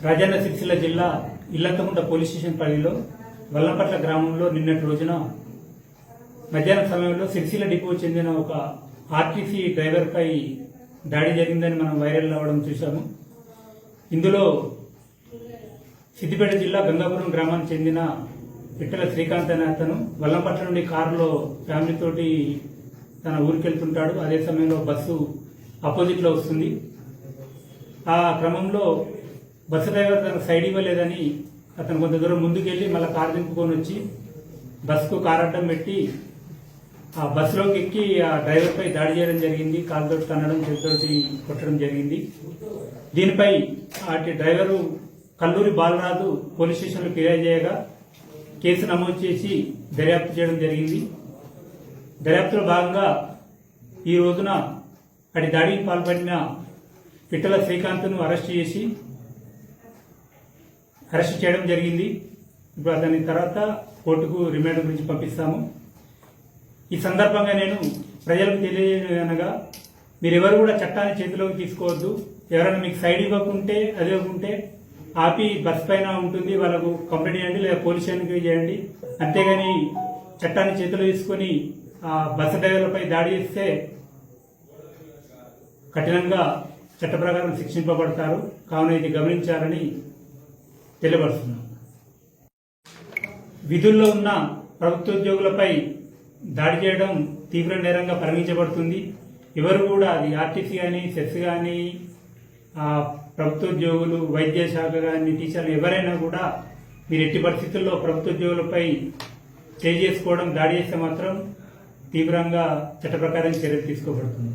రాజన్న సిరిసిల్ల జిల్లా Illanthakunta police station పరిధిలో వల్లంపట్ల గ్రామంలో నిన్నటి రోజున మధ్యాహ్నం సమయంలో సిరిసిల్ల డిపో చెందిన ఒక ఆర్టీసీ డ్రైవర్పై దాడి జరిగిందని మనం వైరల్ అవ్వడం చూశాము. ఇందులో సిద్దిపేట జిల్లా గంగాపురం గ్రామానికి చెందిన పిట్టల శ్రీకాంత్ అనే అతను వల్లంపట్ల నుండి కారులో ఫ్యామిలీతోటి తన ఊరికి వెళ్తుంటాడు. అదే సమయంలో బస్సు ఆపోజిట్లో వస్తుంది. ఆ క్రమంలో బస్సు డ్రైవర్ తనకు సైడ్ ఇవ్వలేదని అతను కొంత దూరం ముందుకెళ్ళి మళ్ళీ కారు దింపుకొని వచ్చి బస్సుకు కారు అడ్డం పెట్టి ఆ బస్సులోకి ఎక్కి ఆ డ్రైవర్పై దాడి చేయడం జరిగింది. కాలుతోటి తన్నడం, చేతితోటి కొట్టడం జరిగింది. దీనిపై అటు డ్రైవరు కల్లూరి బాలరాజు పోలీస్ స్టేషన్లో ఫిర్యాదు చేయగా కేసు నమోదు చేసి దర్యాప్తు చేయడం జరిగింది. దర్యాప్తులో భాగంగా ఈ రోజున అటు దాడికి పాల్పడిన పిట్టల శ్రీకాంత్ను అరెస్ట్ చేయడం జరిగింది. ఇప్పుడు అతని తర్వాత కోర్టుకు రిమాండ్ గురించి పంపిస్తాము. ఈ సందర్భంగా నేను ప్రజలకు తెలియజేయనగా మీరెవరు కూడా చట్టాన్ని చేతిలోకి తీసుకోవద్దు. ఎవరైనా మీకు సైడ్ ఇవ్వకుంటే అది ఇవ్వకుంటే ఆపి బస్ పైన ఉంటుంది, వాళ్ళకు కంప్లైంట్ చేయండి లేదా పోలీస్ స్టేషన్కి చేయండి. అంతేగాని చట్టాన్ని చేతిలో తీసుకొని ఆ బస్సు డ్రైవర్లపై దాడి చేస్తే కఠినంగా చట్ట ప్రకారం శిక్షింపబడతారు. కావున ఇది గమనించాలని తెలియపరుస్తున్నాం. విధుల్లో ఉన్న ప్రభుత్వోద్యోగులపై దాడి చేయడం తీవ్ర నేరంగా పరిగణించబడుతుంది. ఎవరు కూడా అది ఆర్టీసీ కానీ, సెస్ కానీ, ప్రభుత్వోద్యోగులు, వైద్య శాఖ కానీ, టీచర్లు ఎవరైనా కూడా మీరు ఎట్టి పరిస్థితుల్లో ప్రభుత్వోద్యోగులపై చేసుకోవడం, దాడి చేస్తే మాత్రం తీవ్రంగా చట్ట ప్రకారం చర్యలు తీసుకోబడుతుంది.